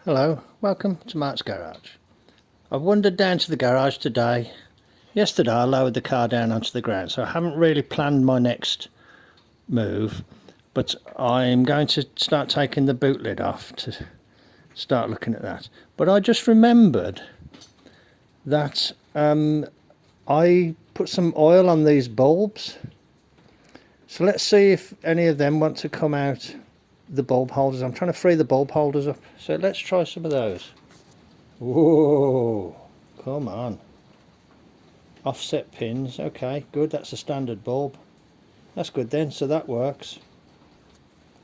Hello, welcome to Mart's garage. I've wandered down to the garage today. Yesterday I lowered the car down onto the ground, so I haven't really planned my next move, but I'm going to start taking the boot lid off to start looking at that. But I just remembered that I put some oil on these bulbs, so let's see if any of them want to come out the bulb holders. I'm trying to free the bulb holders up, so let's try some of those. Whoa, come on. Offset pins, okay, good, that's a standard bulb. That's good then, so that works.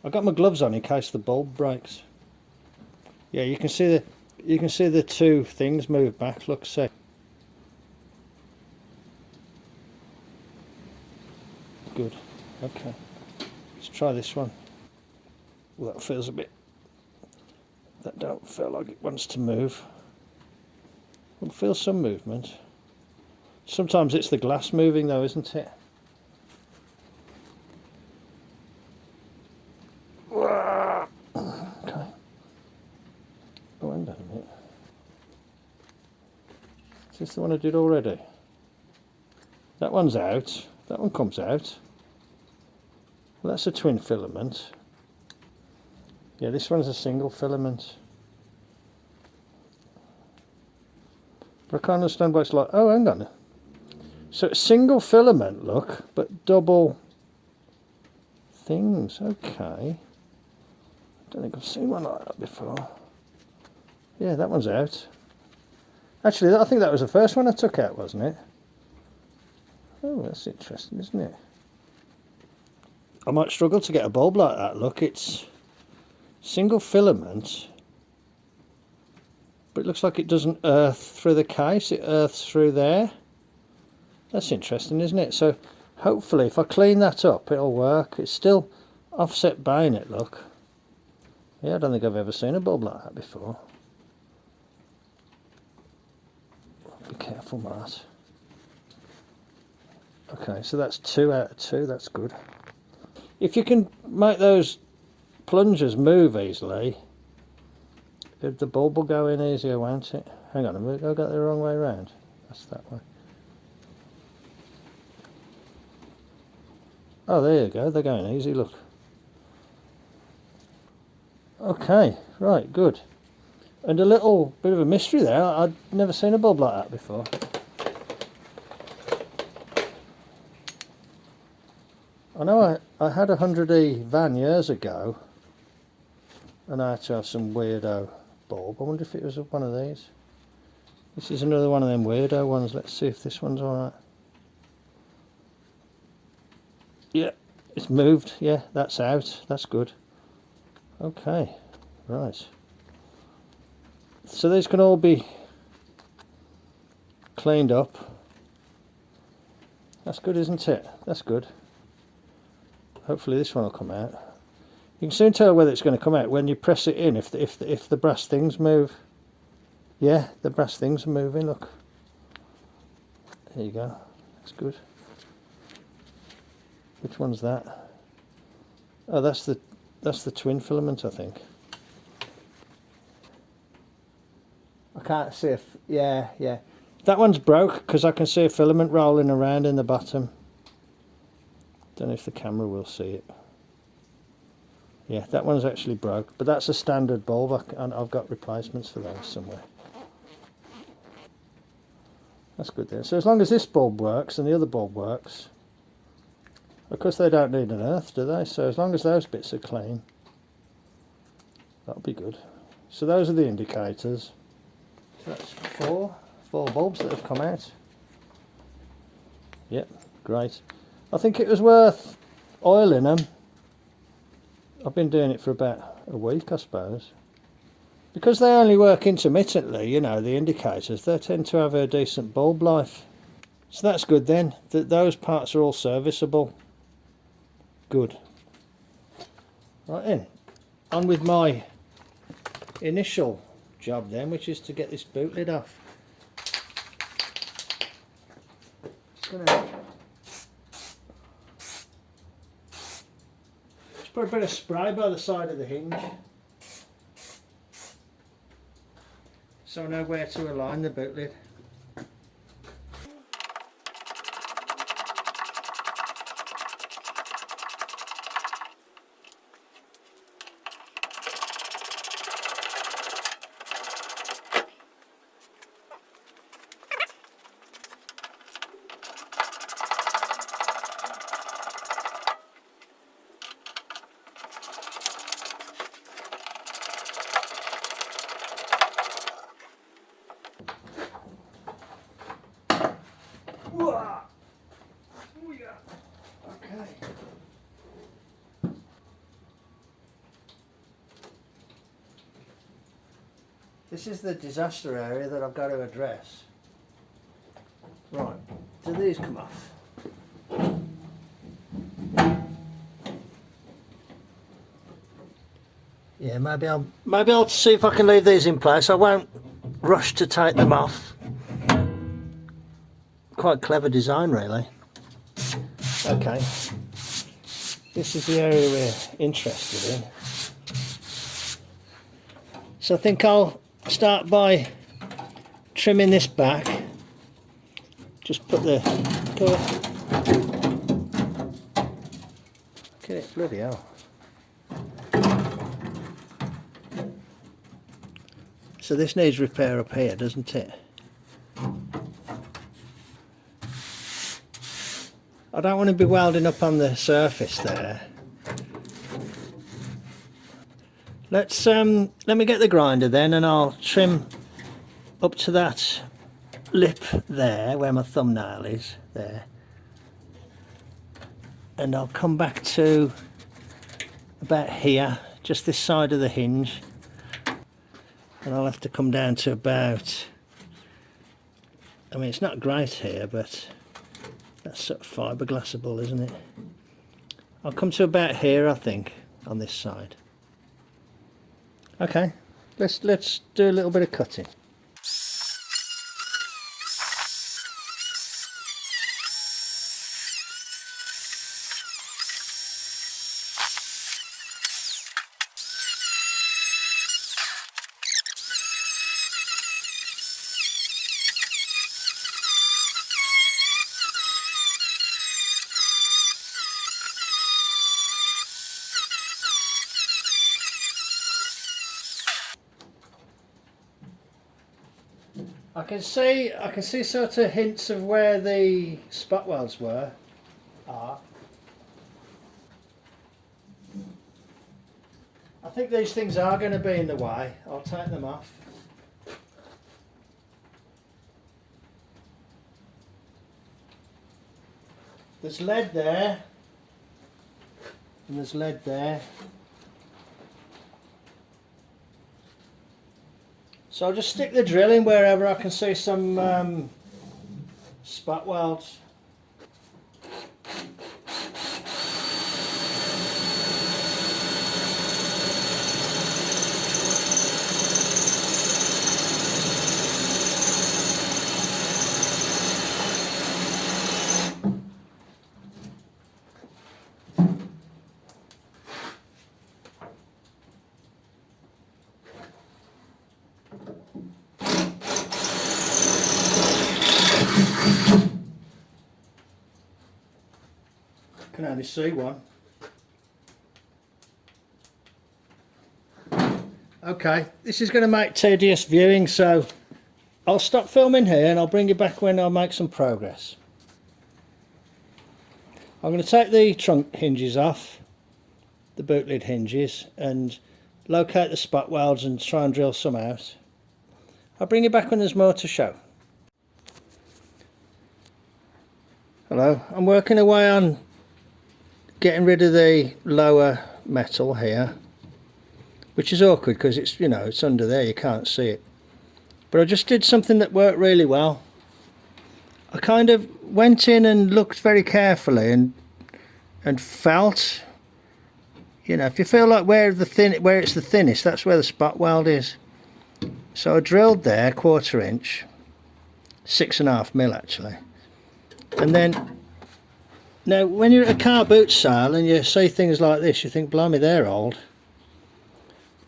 I've got my gloves on in case the bulb breaks. Yeah, you can see the two things move back, look, see. Good, okay. Let's try this one. Well, that feels a bit, that don't feel like it wants to move. I feel some movement. Sometimes it's the glass moving though, isn't it? Okay. Oh, hang on a minute. Is this the one I did already? That one's out. That one comes out. Well, that's a twin filament. Yeah, this one's a single filament. But I can't understand why it's like, oh, hang on. So it's single filament, look, but double things. Okay. I don't think I've seen one like that before. Yeah, that one's out. Actually, I think that was the first one I took out, wasn't it? Oh, that's interesting, isn't it? I might struggle to get a bulb like that. Look, it's single filament, but it looks like it doesn't earth through the case, it earths through there. That's interesting, isn't it? So hopefully if I clean that up it'll work. It's still offset bayonet, look. Yeah, I don't think I've ever seen a bulb like that before. Be careful, Mart. Okay, so that's 2 out of 2, that's good. If you can make those plungers move easily, the bulb will go in easier, won't it? Hang on a minute, I got the wrong way around. That's that way. Oh, there you go, they're going easy, look. Okay, right, good. And a little bit of a mystery there, I'd never seen a bulb like that before. I know I had a 100E van years ago, and I had to have some weirdo bulb. I wonder if it was one of these. This is another one of them weirdo ones. Let's see if this one's alright. Yeah, it's moved. Yeah, that's out. That's good. Okay, right. So these can all be cleaned up. That's good, isn't it? That's good. Hopefully this one will come out. You can soon tell whether it's going to come out when you press it in, if the brass things move. Yeah, the brass things are moving, look. There you go. That's good. Which one's that? Oh, that's the twin filament, I think. I can't see if, yeah. That one's broke because I can see a filament rolling around in the bottom. Don't know if the camera will see it. Yeah, that one's actually broke, but that's a standard bulb, and I've got replacements for those somewhere. That's good then. So as long as this bulb works and the other bulb works, of course they don't need an earth, do they? So as long as those bits are clean, that'll be good. So those are the indicators. So that's four bulbs that have come out. Yep, great. I think it was worth oiling them. I've been doing it for about a week, I suppose. Because they only work intermittently, you know, the indicators, they tend to have a decent bulb life. So that's good then, that those parts are all serviceable. Good. Right then, on with my initial job then, which is to get this boot lid off. Just put a bit of spray by the side of the hinge. so I know where to align the boot lid. Okay. This is the disaster area that I've got to address. Right, do these come off? Yeah, maybe I'll see if I can leave these in place. I won't rush to take them off. Quite clever design, really. Okay, this is the area we're interested in. So I think I'll start by trimming this back. Just put the... Okay, bloody hell. So this needs repair up here, doesn't it? I don't want to be welding up on the surface there. Let me get the grinder then, and I'll trim up to that lip there where my thumbnail is there, and I'll come back to about here, just this side of the hinge, and I'll have to come down to about, I mean it's not great here, but that's sort of fiberglassable, isn't it? I'll come to about here, I think, on this side. Okay, let's do a little bit of cutting. I can see sort of hints of where the spot welds are. I think these things are going to be in the way. I'll take them off. There's lead there, and there's lead there. So I'll just stick the drill in wherever I can see some spot welds. Can only see one. Okay, this is going to make tedious viewing, so I'll stop filming here and I'll bring you back when I make some progress. I'm going to take the trunk hinges off, the boot lid hinges, and locate the spot welds and try and drill some out. I'll bring you back when there's more to show. Hello, I'm working away on getting rid of the lower metal here, which is awkward because it's, you know, it's under there, you can't see it. But I just did something that worked really well. I kind of went in and looked very carefully and felt, you know, if you feel like where it's the thinnest, that's where the spot weld is. So I drilled there 1/4 inch, 6.5 mil actually, and then. Now, when you're at a car boot sale and you see things like this, you think, blimey, they're old.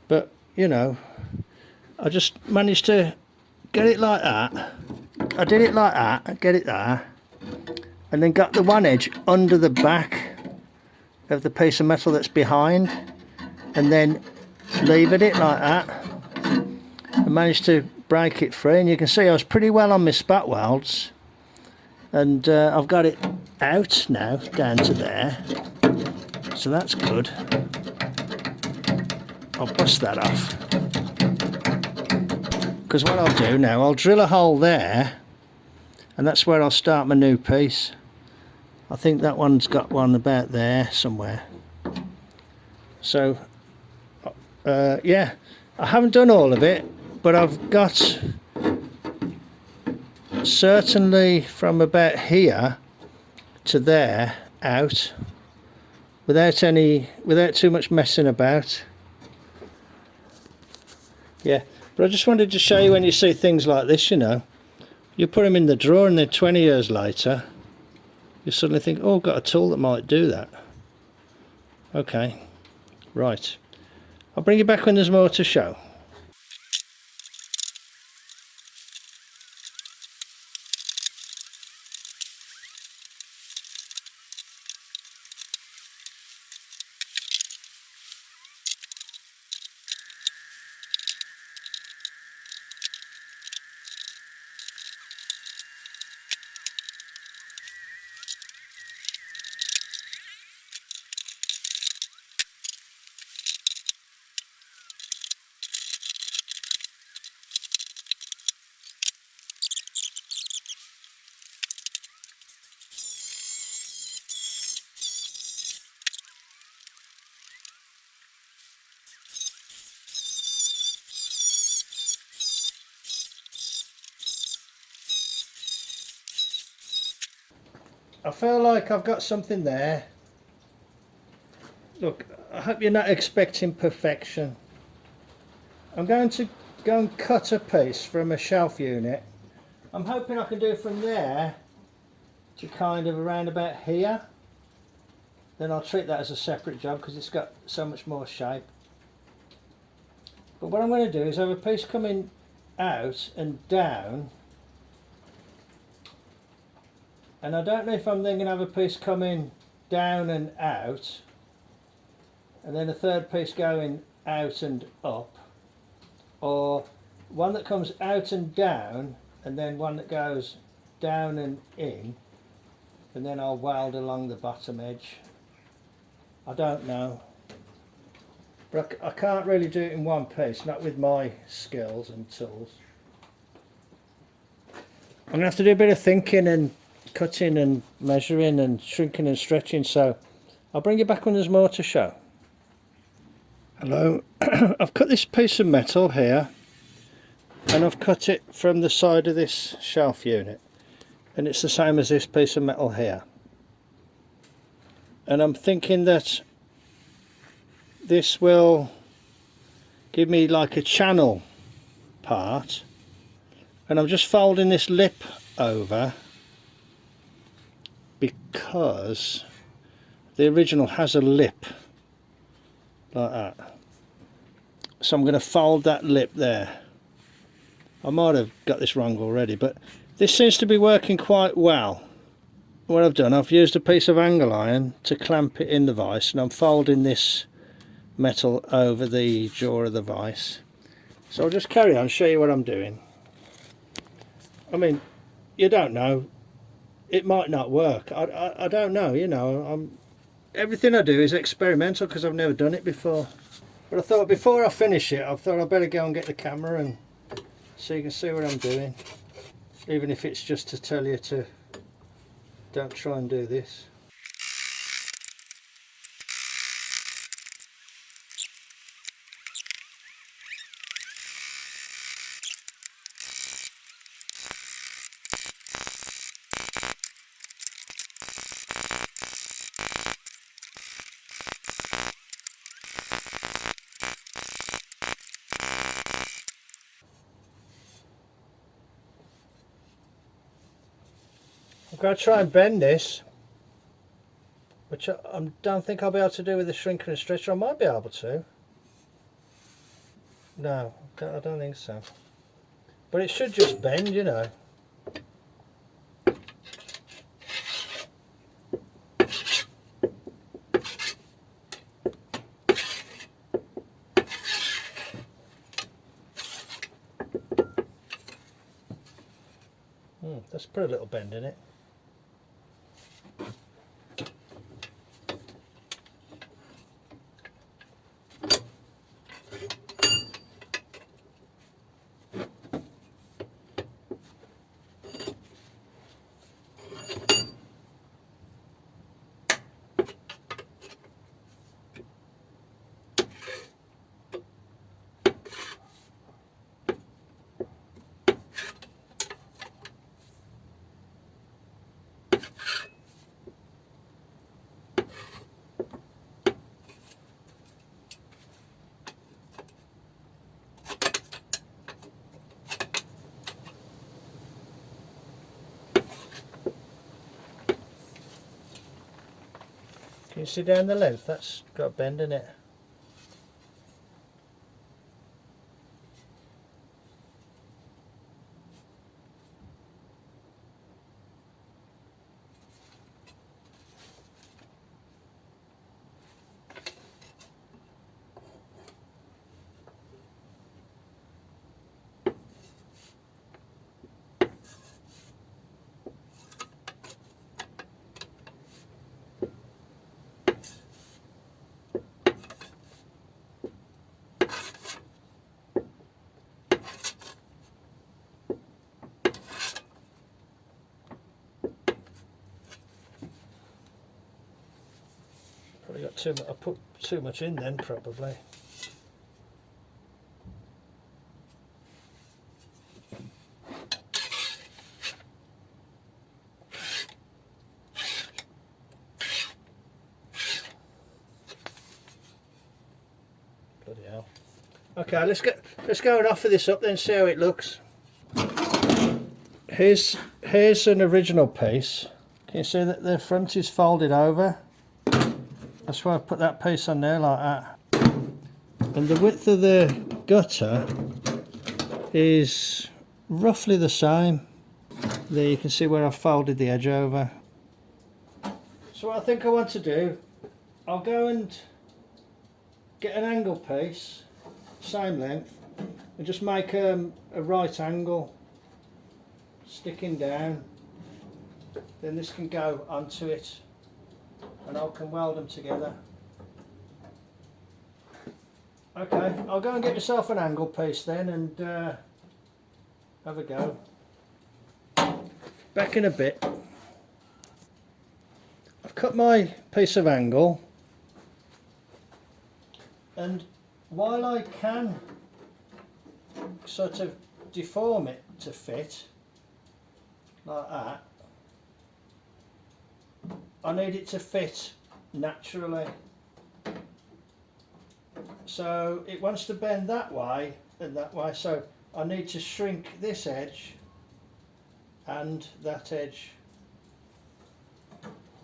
But, you know, I just managed to get it like that. I did it like that, get it there, and then got the one edge under the back of the piece of metal that's behind, and then levered it like that. I managed to break it free, and you can see I was pretty well on my spot welds, and I've got it out now down to there, so that's good. I'll bust that off, because what I'll do now, I'll drill a hole there, and that's where I'll start my new piece. I think that one's got one about there somewhere. So yeah, I haven't done all of it, but I've got certainly from about here to there out without too much messing about. Yeah, but I just wanted to show you, when you see things like this, you know, you put them in the drawer, and then 20 years later you suddenly think, oh, I've got a tool that might do that. Okay, right, I'll bring you back when there's more to show. I feel like I've got something there. Look, I hope you're not expecting perfection. I'm going to go and cut a piece from a shelf unit. I'm hoping I can do from there to kind of around about here. Then I'll treat that as a separate job because it's got so much more shape. But what I'm going to do is have a piece coming out and down, and I don't know if I'm then going to have a piece coming down and out, and then a third piece going out and up, or one that comes out and down and then one that goes down and in, and then I'll weld along the bottom edge. I don't know, but I can't really do it in one piece, not with my skills and tools. I'm going to have to do a bit of thinking and cutting and measuring and shrinking and stretching, so I'll bring you back when there's more to show. Hello, I've cut this piece of metal here, and I've cut it from the side of this shelf unit, and it's the same as this piece of metal here. And I'm thinking that this will give me like a channel part, and I'm just folding this lip over because the original has a lip like that. So I'm going to fold that lip there. I might have got this wrong already, but this seems to be working quite well. What I've done, I've used a piece of angle iron to clamp it in the vise, and I'm folding this metal over the jaw of the vise. So I'll just carry on, show you what I'm doing. I mean, you don't know, it might not work. I don't know, you know. Everything I do is experimental because I've never done it before. But I thought before I finish it, I thought I'd better go and get the camera and so you can see what I'm doing, even if it's just to tell you to don't try and do this. I'm going to try and bend this, which I don't think I'll be able to do with the shrinker and stretcher. I might be able to. No, I don't think so. but it should just bend, you know. Let's put a little bend in it. Can you see down the length? That's got a bend in it. Probably got too much. I put too much in then, probably. Bloody hell. Okay, let's go and offer this up then, see how it looks. Here's an original piece. Can you see that the front is folded over? That's why I put that piece on there like that. And the width of the gutter is roughly the same. There you can see where I've folded the edge over. So what I think I want to do, I'll go and get an angle piece, same length, and just make a right angle sticking down. Then this can go onto it and I can weld them together. Okay, I'll go and get myself an angle piece then and have a go. Back in a bit. I've cut my piece of angle, and while I can sort of deform it to fit like that, I need it to fit naturally. So it wants to bend that way and that way, so I need to shrink this edge and that edge.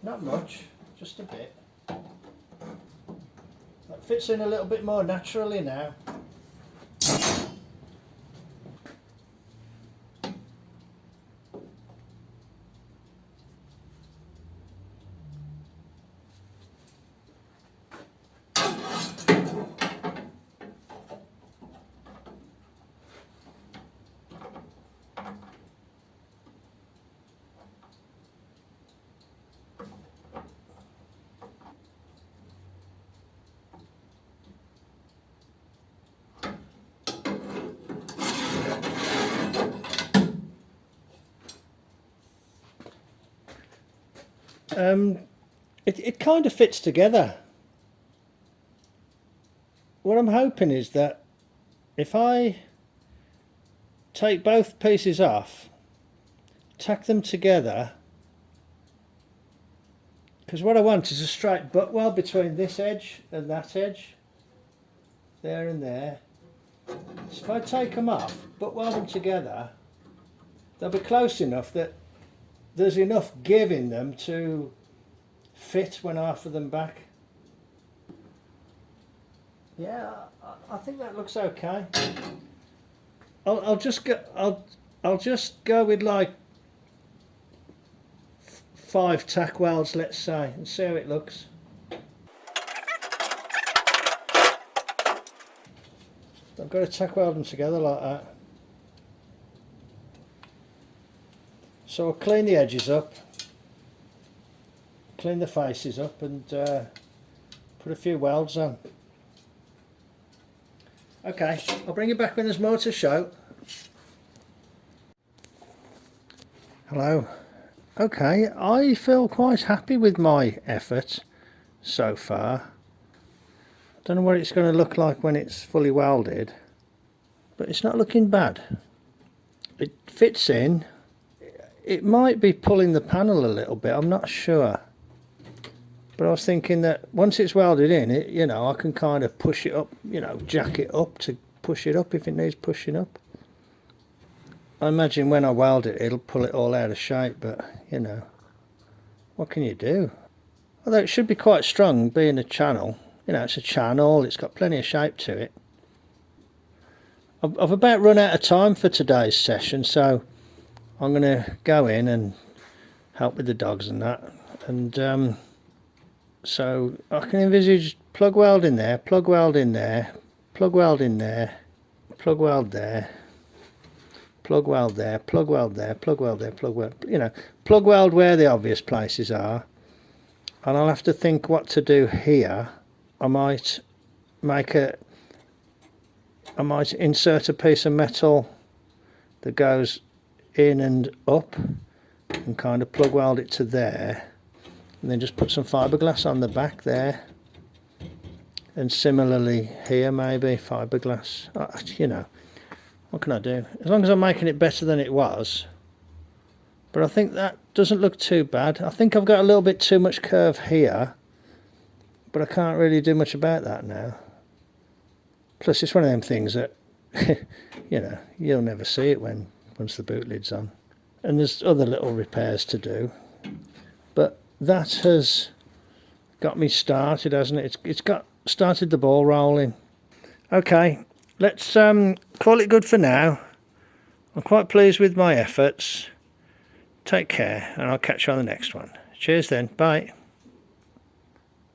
Not much, just a bit. That fits in a little bit more naturally now. It kind of fits together. What I'm hoping is that if I take both pieces off, tack them together, because what I want is a straight butt weld between this edge and that edge, there and there. So if I take them off, butt weld them together, they'll be close enough that there's enough give in them to fit when I offer them back. Yeah, I think that looks okay. I'll just go with like 5 tack welds, let's say, and see how it looks. I've got to tack weld them together like that. So I'll clean the edges up, clean the faces up, and put a few welds on. Okay, I'll bring you back when there's more to show. Hello. Okay, I feel quite happy with my effort so far. Don't know what it's going to look like when it's fully welded, but it's not looking bad. It fits in. It might be pulling the panel a little bit, I'm not sure. But I was thinking that once it's welded in, I can kind of push it up, jack it up to push it up if it needs pushing up. I imagine when I weld it, it'll pull it all out of shape, but what can you do? Although it should be quite strong, being a channel. It's a channel, it's got plenty of shape to it. I've about run out of time for today's session, so I'm going to go in and help with the dogs and that. And so I can envisage plug weld in there, plug weld in there, plug weld in there, plug weld there, plug weld there, plug weld there, plug weld there, plug weld, plug weld where the obvious places are. And I'll have to think what to do here. I might insert a piece of metal that goes in and up and kind of plug weld it to there, and then just put some fiberglass on the back there, and similarly here maybe fiberglass. What can I do? As long as I'm making it better than it was. But I think that doesn't look too bad. I think I've got a little bit too much curve here, but I can't really do much about that now. Plus it's one of them things that you'll never see it once the boot lid's on. And there's other little repairs to do, but that has got me started, hasn't it? It's got started the ball rolling. Okay, let's call it good for now. I'm quite pleased with my efforts. Take care, and I'll catch you on the next one. Cheers then, bye.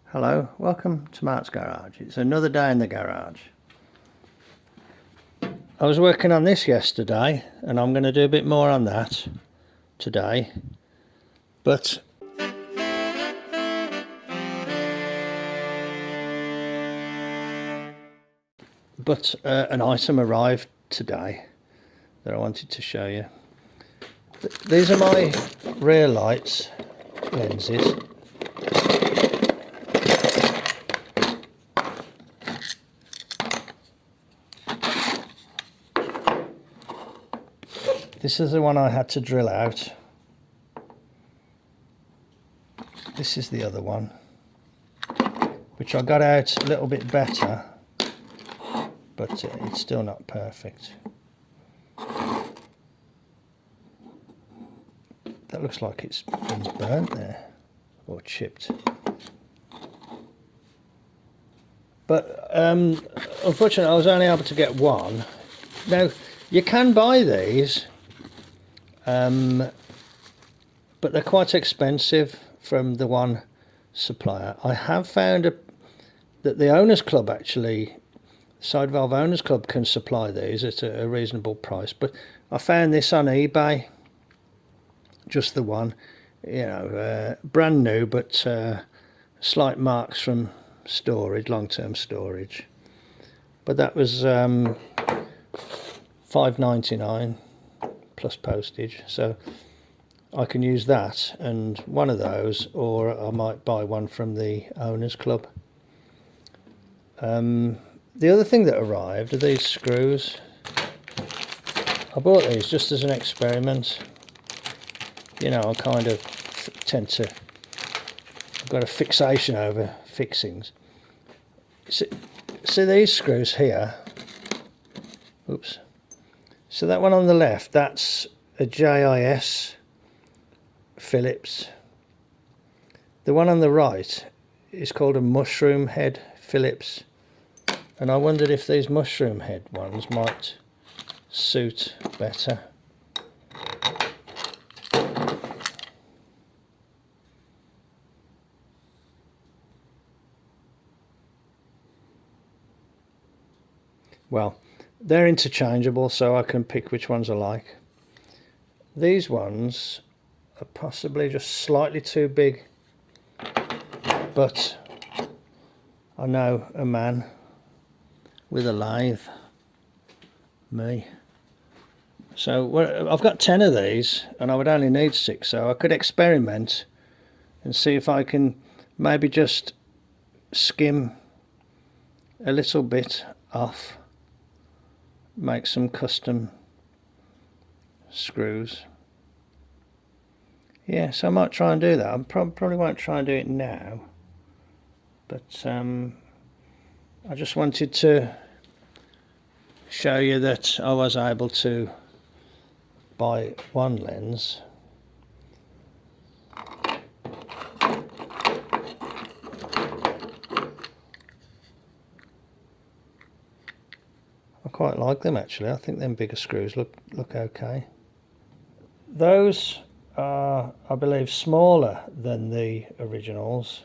Hello, welcome to Mart's garage. It's another day in the garage. I was working on this yesterday, and I'm going to do a bit more on that today. But an item arrived today that I wanted to show you. These are my rear lights lenses. This is the one I had to drill out. This is the other one, which I got out a little bit better, but it's still not perfect. That looks like it's been burnt there, or chipped. But unfortunately I was only able to get one. Now you can buy these, but they're quite expensive from the one supplier. I have found that the Owners Club, actually, Side Valve Owners Club, can supply these at a reasonable price. But I found this on eBay, just the one, brand new, but slight marks from storage, long-term storage. But that was $5.99 plus postage, so I can use that and one of those, or I might buy one from the Owners Club. The other thing that arrived are these screws. I bought these just as an experiment. I kind of tend to, I've got a fixation over fixings. See these screws here? Oops. So that one on the left, that's a JIS Phillips. The one on the right is called a mushroom head Phillips, and I wondered if these mushroom head ones might suit better. Well, they're interchangeable, so I can pick which ones I like. These ones are possibly just slightly too big, but I know a man with a lathe, me. So I've got 10 of these and I would only need 6, so I could experiment and see if I can maybe just skim a little bit off, make some custom screws. Yeah, so I might try and do that. I probably won't try and do it now, but I just wanted to show you that I was able to buy one lens I quite like them actually. I think them bigger screws look okay. Those are, I believe, smaller than the originals,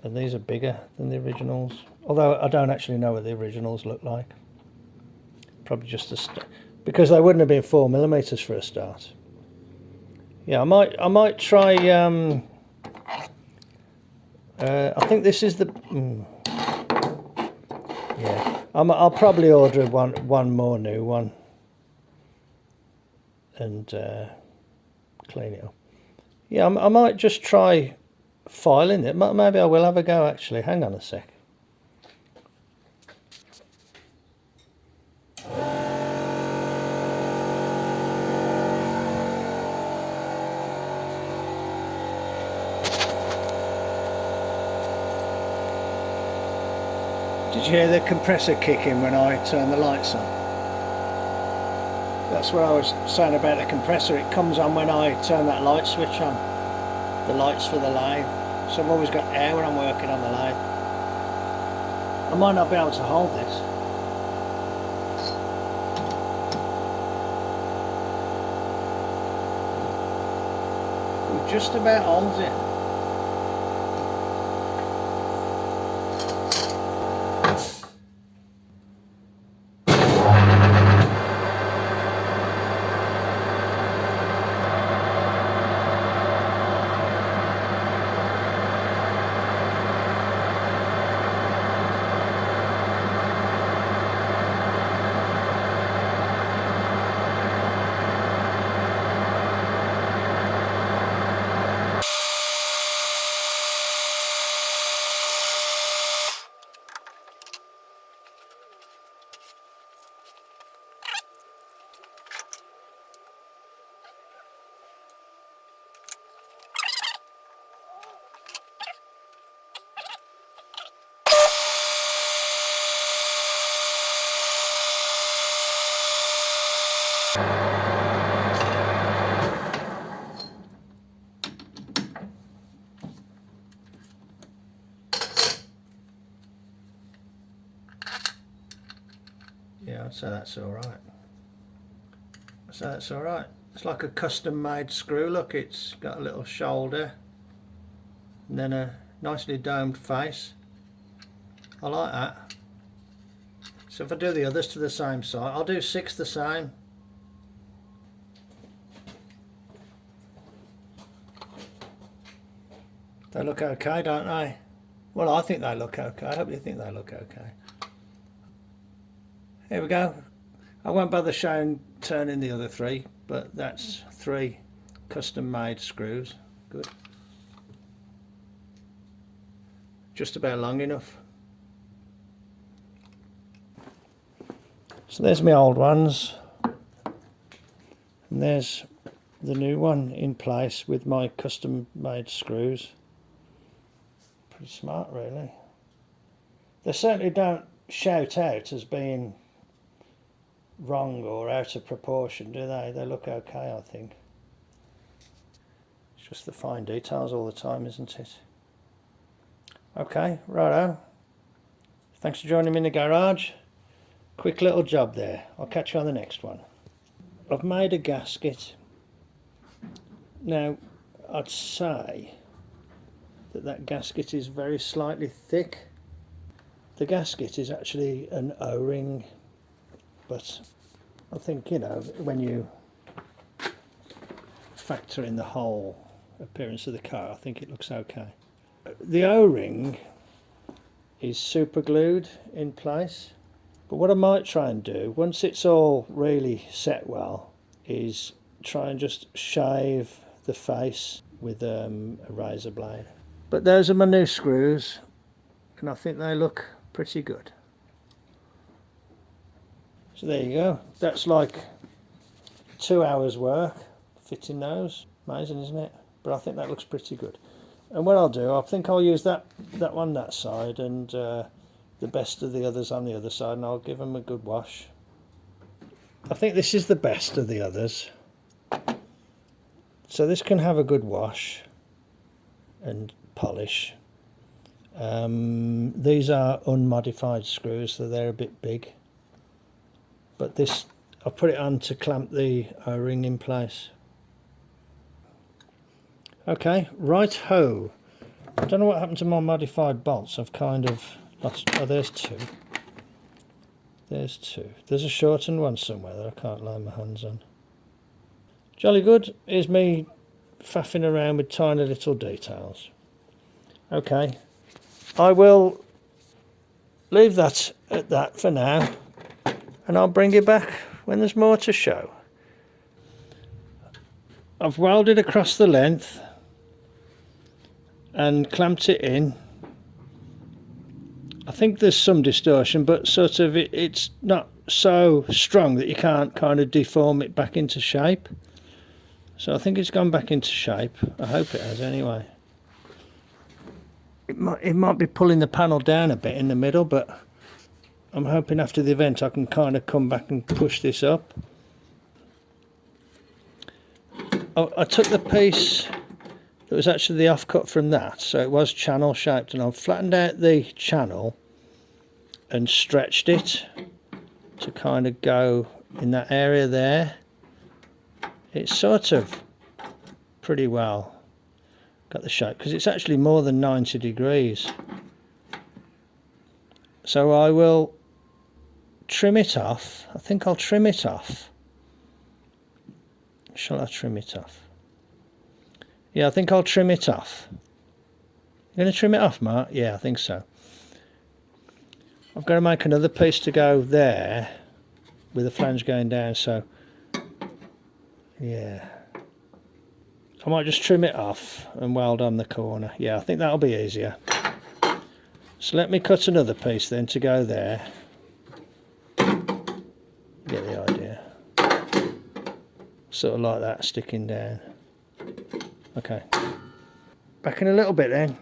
and these are bigger than the originals, although I don't actually know what the originals look like. Probably just because they wouldn't have been 4mm for a start. Yeah, I might try. I think this is the. Yeah, I'll probably order one more new one and clean it up. Yeah, I might just try filing it. Maybe I will have a go actually. Hang on a sec. Did you hear the compressor kicking when I turned the lights on? That's what I was saying about the compressor. It comes on when I turn that light switch on. The lights for the lathe. So I've always got air when I'm working on the lathe. I might not be able to hold this. It just about holds it. Yeah, I'd say that's alright. So that's alright. It's like a custom made screw. Look, it's got a little shoulder and then a nicely domed face. I like that. So if I do the others to the same side, I'll do 6 the same. They look okay, don't they? Well, I think they look okay. I hope you think they look okay. Here we go. I won't bother showing turning the other 3, but that's 3 custom made screws. Good. Just about long enough. So there's my old ones. And there's the new one in place with my custom made screws. Pretty smart really. They certainly don't shout out as being wrong or out of proportion, do they? They look okay, I think. It's just the fine details all the time, isn't it? Okay, righto. Thanks for joining me in the garage. quick little job there. I'll catch you on the next one. I've made a gasket. Now I'd say that gasket is very slightly thick. The gasket is actually an O-ring, but I think, you know, when you factor in the whole appearance of the car, I think it looks okay. The O-ring is super glued in place, but what I might try and do once it's all really set well is try and just shave the face with a razor blade. But those are my new screws and I think they look pretty good. So there you go, that's like 2 hours work fitting those. Amazing, isn't it? But I think that looks pretty good. And what I'll do, I think I'll use that one that side and the best of the others on the other side, and I'll give them a good wash. I think this is the best of the others, so this can have a good wash and polish. These are unmodified screws, so they're a bit big, but this, I'll put it on to clamp the O-ring in place. Okay, right ho. I don't know what happened to my modified bolts. I've kind of lost. Oh, there's two. There's two. There's a shortened one somewhere that I can't lay my hands on. Jolly good. Here's me faffing around with tiny little details. Okay, I will leave that at that for now, and I'll bring you back when there's more to show. I've welded across the length and clamped it in. I think there's some distortion, but sort of it's not so strong that you can't kind of deform it back into shape. So I think it's gone back into shape. I hope it has anyway. It might be pulling the panel down a bit in the middle, but I'm hoping after the event I can kind of come back and push this up. I took the piece that was actually the offcut from that, so it was channel shaped, and I've flattened out the channel and stretched it to kind of go in that area there. It's sort of pretty well got the shape because it's actually more than 90 degrees. So I will trim it off. I think I'll trim it off. Shall I trim it off? Yeah, I think I'll trim it off. You're going to trim it off, Mart? Yeah, I think so. I've got to make another piece to go there with the flange going down, so yeah. I might just trim it off and weld on the corner. Yeah, I think that'll be easier. So let me cut another piece then to go there. Get the idea. Sort of like that, sticking down. Okay. Back in a little bit then.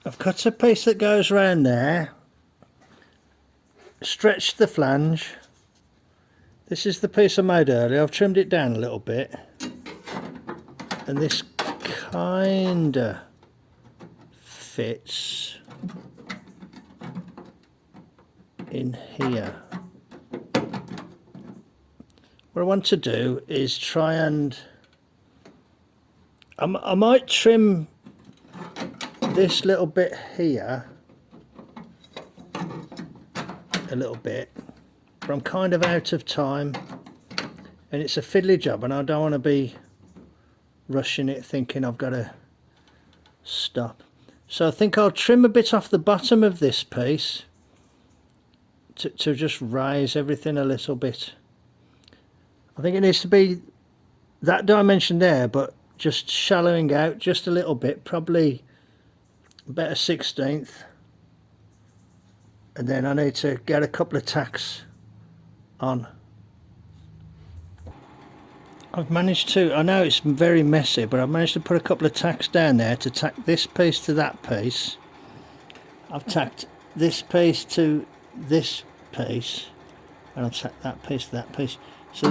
I've cut a piece that goes around there. Stretched the flange. This is the piece I made earlier. I've trimmed it down a little bit. And this kinda fits in here. What I want to do is try and I might trim this little bit here a little bit, but I'm kind of out of time and it's a fiddly job and I don't want to be rushing it thinking I've got to stop. So I think I'll trim a bit off the bottom of this piece to just raise everything a little bit. I think it needs to be that dimension there, but just shallowing out just a little bit, probably about a 1/16. And then I need to get a couple of tacks on. I've managed to, I know it's very messy, but I've managed to put a couple of tacks down there to tack this piece to that piece. I've tacked this piece to this piece, and I've tacked that piece to that piece. So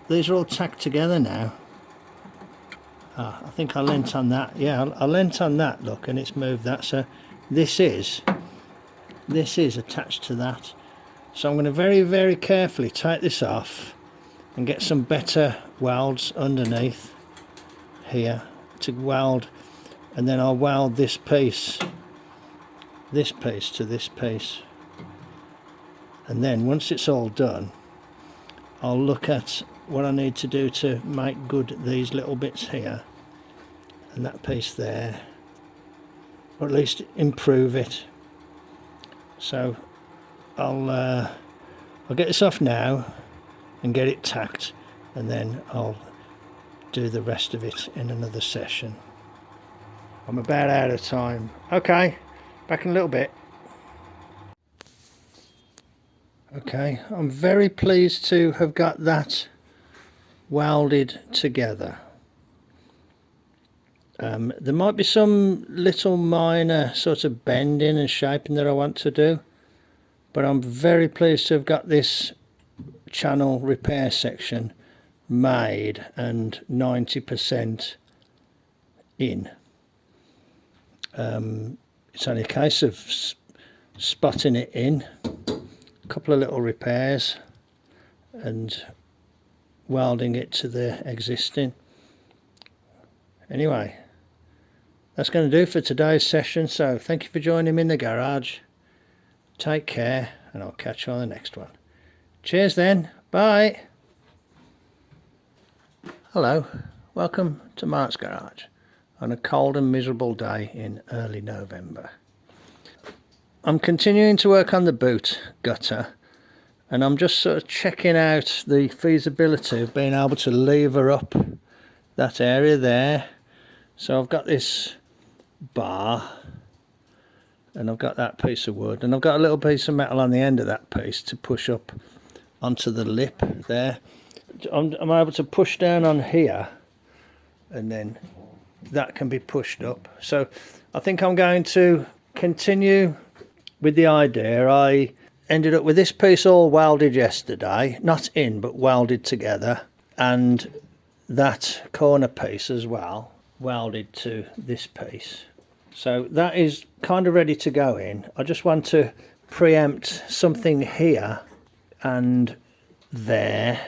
these are all tacked together now. I think I leant on that. Yeah, I leant on that, look, and it's moved that. So this is attached to that. So I'm going to very carefully take this off and get some better welds underneath here to weld, and then I'll weld this piece to this piece, and then once it's all done I'll look at what I need to do to make good these little bits here and that piece there, or at least improve it. So I'll get this off now and get it tacked, and then I'll do the rest of it in another session. I'm about out of time. Okay, back in a little bit. Okay, I'm very pleased to have got that welded together. There might be some little minor sort of bending and shaping that I want to do, but I'm very pleased to have got this channel repair section made and 90% in. It's only a case of spotting it in, a couple of little repairs and welding it to the existing. Anyway, that's going to do for today's session, so thank you for joining me in the garage. Take care, and I'll catch you on the next one. Cheers then, bye. Hello, welcome to Mart's garage on a cold and miserable day in early November. I'm continuing to work on the boot gutter, and I'm just sort of checking out the feasibility of being able to lever up that area there. So I've got this bar and I've got that piece of wood, and I've got a little piece of metal on the end of that piece to push up onto the lip there. I'm able to push down on here, and then that can be pushed up. So I think I'm going to continue with the idea. I ended up with this piece all welded yesterday, not in but welded together, and that corner piece as well welded to this piece. So that is kind of ready to go in. I just want to preempt something here and there,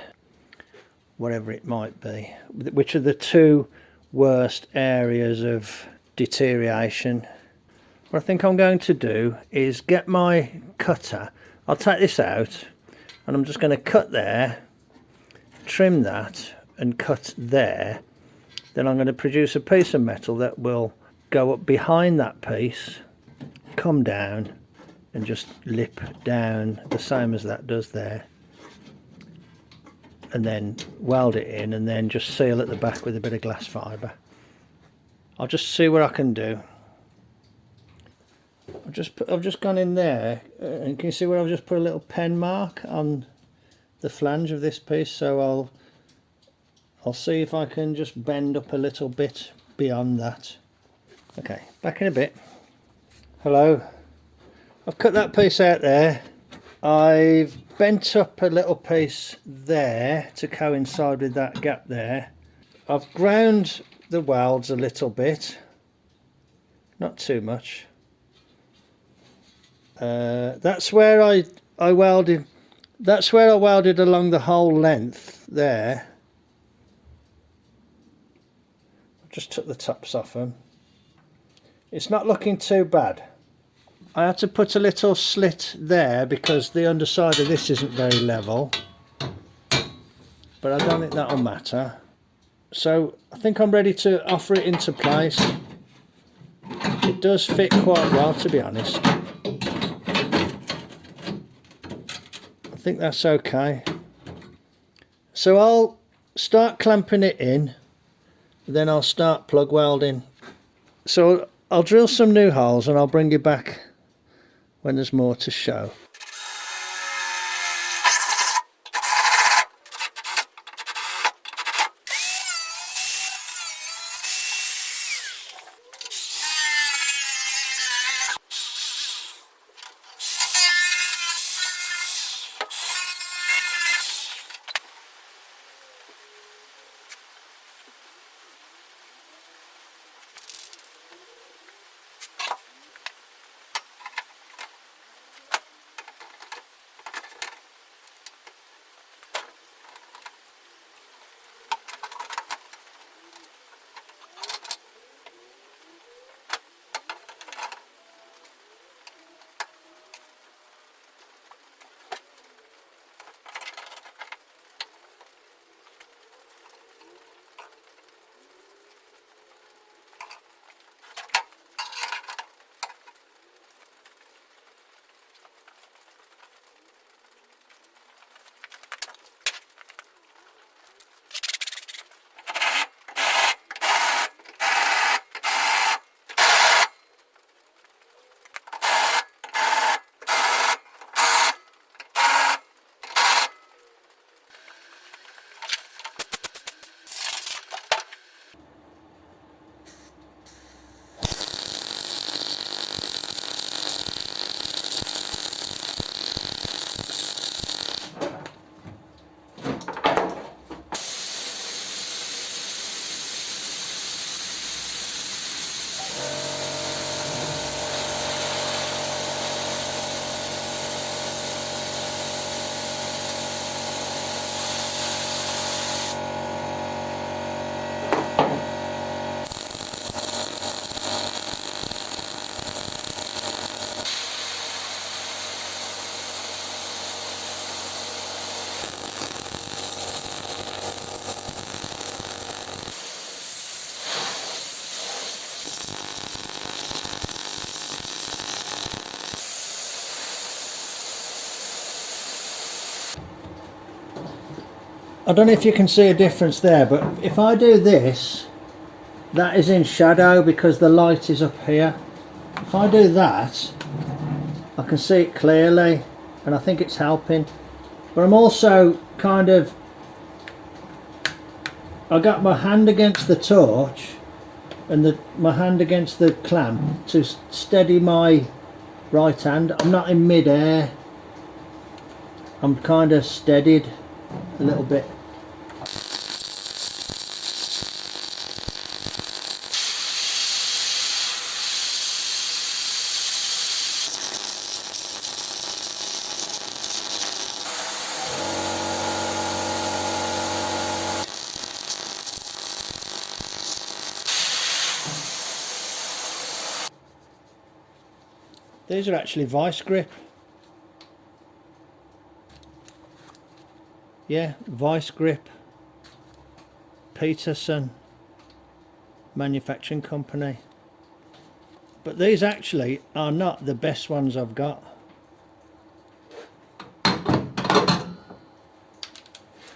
whatever it might be, which are the two worst areas of deterioration. What I think I'm going to do is get my cutter. I'll take this out and I'm just going to cut there, trim that and cut there. Then I'm going to produce a piece of metal that will go up behind that piece, come down and just lip down the same as that does there, and then weld it in, and then just seal at the back with a bit of glass fibre. I'll just see what I can do. I've just gone in there, and can you see where I've just put a little pen mark on the flange of this piece? So I'll see if I can just bend up a little bit beyond that. Okay, back in a bit. Hello. I've cut that piece out there. I've bent up a little piece there to coincide with that gap there. I've ground the welds a little bit, not too much. That's where I welded. That's where I welded along the whole length there. I just took the tops off them. It's not looking too bad. I had to put a little slit there because the underside of this isn't very level, but I don't think that'll matter. So I think I'm ready to offer it into place. It does fit quite well, to be honest. I think that's okay. So I'll start clamping it in, then I'll start plug welding. So I'll drill some new holes and I'll bring you back when there's more to show. I don't know if you can see a difference there, but if I do this, that is in shadow because the light is up here. If I do that, I can see it clearly, and I think it's helping. But I'm also kind of, I got my hand against the torch and my hand against the clamp to steady my right hand. I'm not in mid-air, I'm kind of steadied a little bit. These are actually vice grip. Yeah, vice grip. Peterson manufacturing company. But these actually are not the best ones I've got.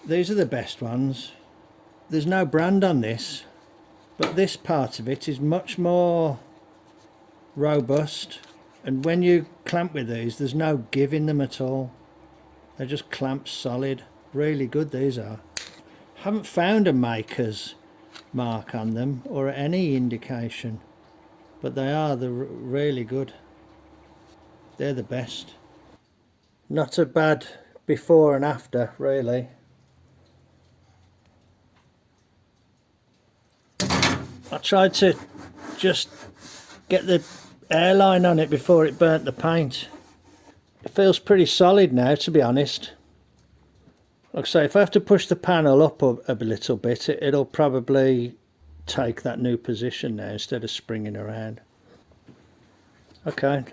These are the best ones. There's no brand on this, but this part of it is much more robust. And when you clamp with these, there's no give in them at all. They just clamp solid. Really good these are. Haven't found a maker's mark on them or any indication, but they're really good. They're the best. Not a bad before and after, really. I tried to just get the airline on it before it burnt the paint. It feels pretty solid now, to be honest. Like I say, if I have to push the panel up a little bit, it'll probably take that new position now instead of springing around. Okay,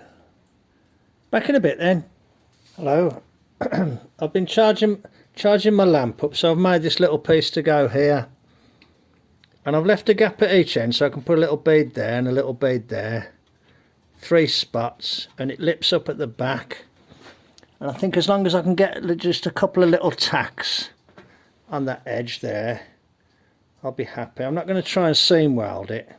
back in a bit then. Hello. I've been charging my lamp up, so I've made this little piece to go here, and I've left a gap at each end so I can put a little bead there and a little bead there. 3 spots, and it lips up at the back. And I think as long as I can get just a couple of little tacks on that edge there, I'll be happy. I'm not going to try and seam weld it.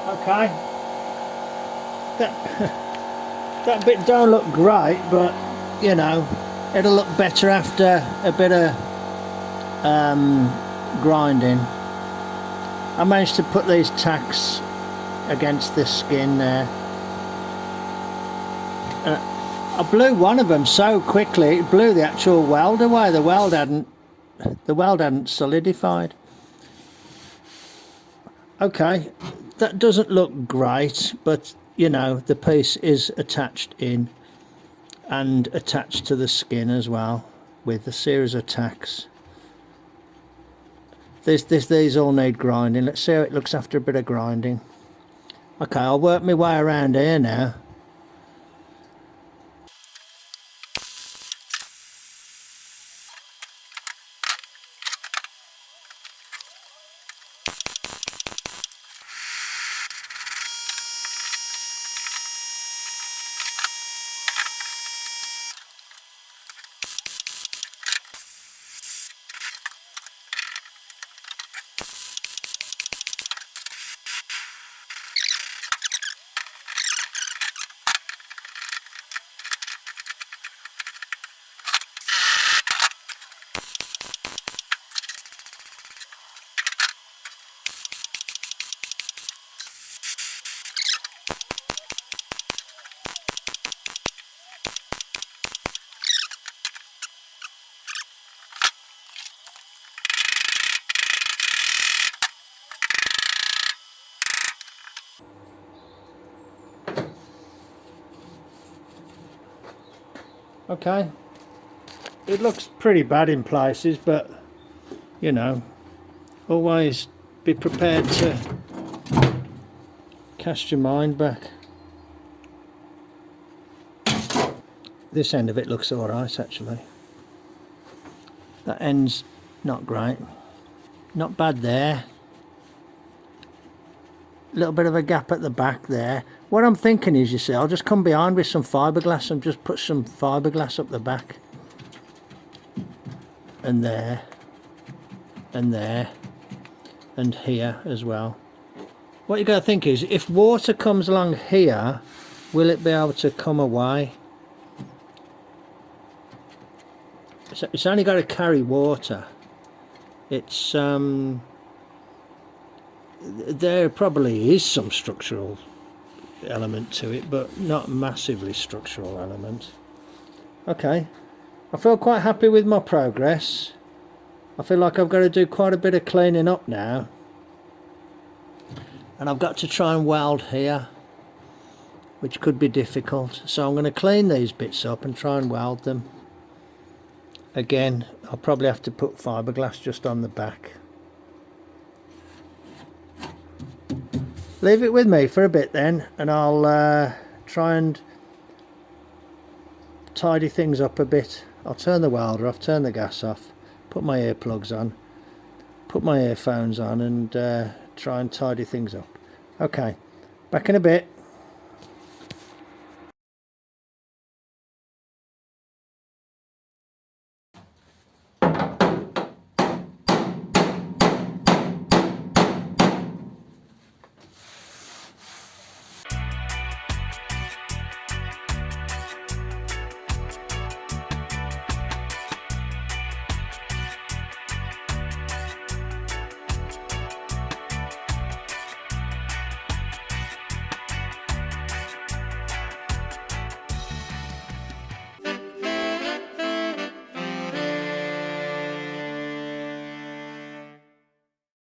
Okay, that bit don't look great, but you know, it'll look better after a bit of grinding. I managed to put these tacks against this skin there. I blew one of them so quickly it blew the actual weld away. The weld hadn't solidified. Okay, that doesn't look great, but you know, the piece is attached in and attached to the skin as well with a series of tacks. These all need grinding. Let's see how it looks after a bit of grinding. Okay, I'll work my way around here now. Okay, it looks pretty bad in places, but you know, always be prepared to cast your mind back. This end of it looks alright actually. That end's not great. Not bad there. A little bit of a gap at the back there. What I'm thinking is, you see, I'll just come behind with some fiberglass and just put some fiberglass up the back. And there. And there. And here as well. What you got to think is, if water comes along here, will it be able to come away? It's only got to carry water. It's there probably is some structural element to it, but not massively structural element. Okay, I feel quite happy with my progress. I feel like I've got to do quite a bit of cleaning up now, and I've got to try and weld here, which could be difficult, so I'm going to clean these bits up and try and weld them. Again, I'll probably have to put fiberglass just on the back. Leave it with me for a bit then, and I'll try and tidy things up a bit. I'll turn the welder off, turn the gas off, put my earplugs on, put my earphones on, and try and tidy things up. Okay, back in a bit.